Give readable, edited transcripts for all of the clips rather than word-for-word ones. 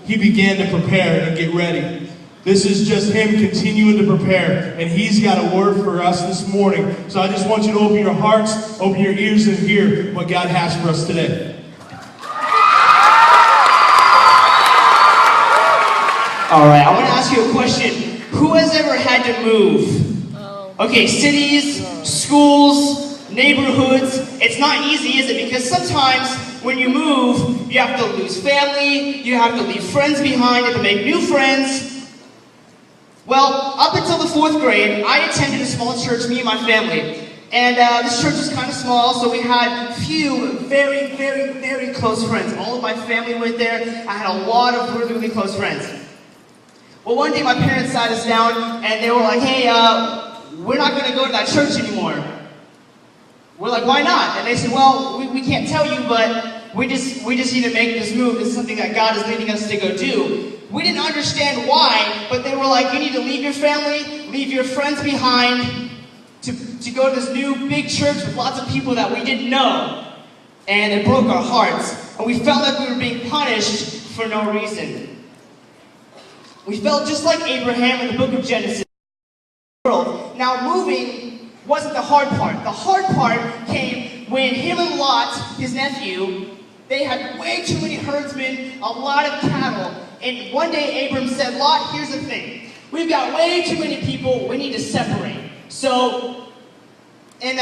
he began to prepare and get ready. This is just him continuing to prepare, and he's got a word for us this morning. So I just want you to open your hearts, open your ears, and hear what God has for us today. All right, I want to ask you a question. Who has ever had to move? Okay, cities, schools, neighborhoods. It's not easy, is it? Because sometimes when you move, you have to lose family, you have to leave friends behind, you have to make new friends. Well, up until the 4th grade, I attended a small church, me and my family. And this church was kind of small, so we had few very, very, very close friends. All of my family went there. I had a lot of really, really close friends. Well, one day my parents sat us down, and they were like, hey, we're not going to go to that church anymore. We're like, why not? And they said, well, we can't tell you, but we just need to make this move. This is something that God is leading us to go do. We didn't understand why, but they were like, you need to leave your family, leave your friends behind, to go to this new big church with lots of people that we didn't know. And it broke our hearts. And we felt like we were being punished for no reason. We felt just like Abraham in the book of Genesis. Now, moving wasn't the hard part. The hard part came when him and Lot, his nephew, they had way too many herdsmen, a lot of cattle. And one day Abram said, Lot, here's the thing. We've got way too many people. We need to separate. So, in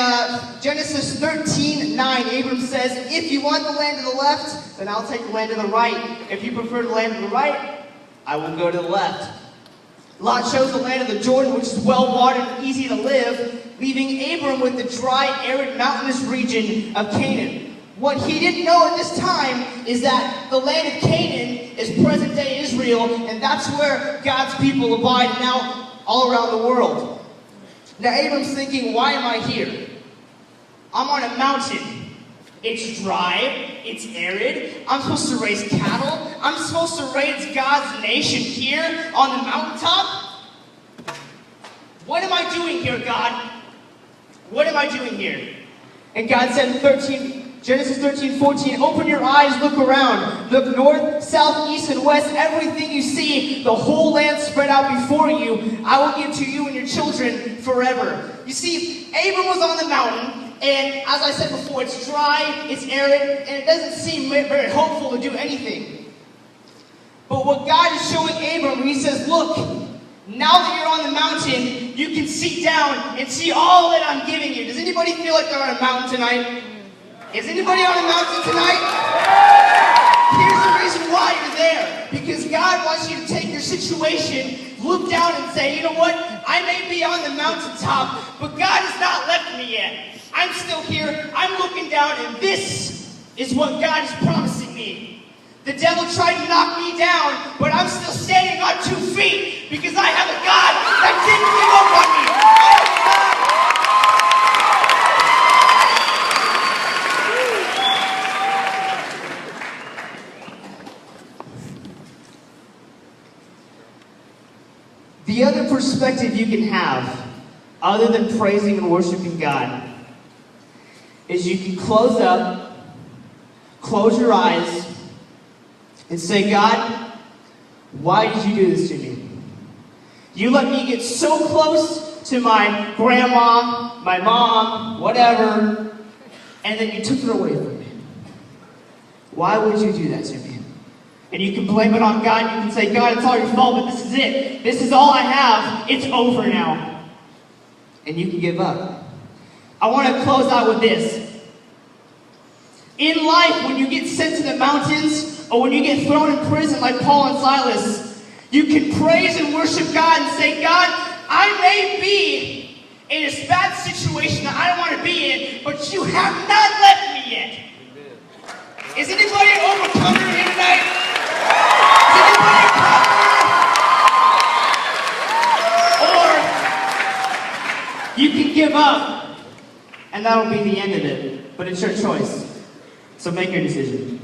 Genesis 13:9, Abram says, if you want the land to the left, then I'll take the land to the right. If you prefer the land to the right, I will go to the left. Lot chose the land of the Jordan, which is well-watered and easy to live, leaving Abram with the dry, arid, mountainous region of Canaan. What he didn't know at this time is that the land of Canaan is present-day Israel, and that's where God's people abide now all around the world. Now Abram's thinking, why am I here? I'm on a mountain. It's dry, it's arid, I'm supposed to raise cattle, I'm supposed to raise God's nation here on the mountaintop? What am I doing here, God? What am I doing here? And God said in Genesis 13:14, open your eyes, look around. Look north, south, east, and west. Everything you see, the whole land spread out before you, I will give to you and your children forever. You see, Abram was on the mountain, and as I said before, it's dry, it's arid, and it doesn't seem very hopeful to do anything. But what God is showing Abram, he says, look, now that you're on the mountain, you can see down and see all that I'm giving you. Does anybody feel like they're on a mountain tonight? Is anybody on a mountain tonight? Here's the reason why you're there. Because God wants you to take your situation, look down and say, you know what? I may be on the mountaintop, but God has not left me yet. I'm still here. I'm looking down, and this is what God is promising me. The devil tried to knock me down, but I'm still standing on 2 feet because I have a God that didn't give up on me. The other perspective you can have, other than praising and worshiping God, is you can close your eyes, and say, God, why did you do this to me? You let me get so close to my grandma, my mom, whatever, and then you took her away from me. Why would you do that to me? And you can blame it on God. You can say, God, it's all your fault, but this is it. This is all I have. It's over now. And you can give up. I want to close out with this. In life, when you get sent to the mountains, or when you get thrown in prison like Paul and Silas, you can praise and worship God and say, God, I may be in this bad situation that I don't want to be in, but you have not left me yet. Amen. Is anybody an overcomer here tonight? Is anybody a conqueror? Or you can give up, and that'll be the end of it. But it's your choice. So make your decision.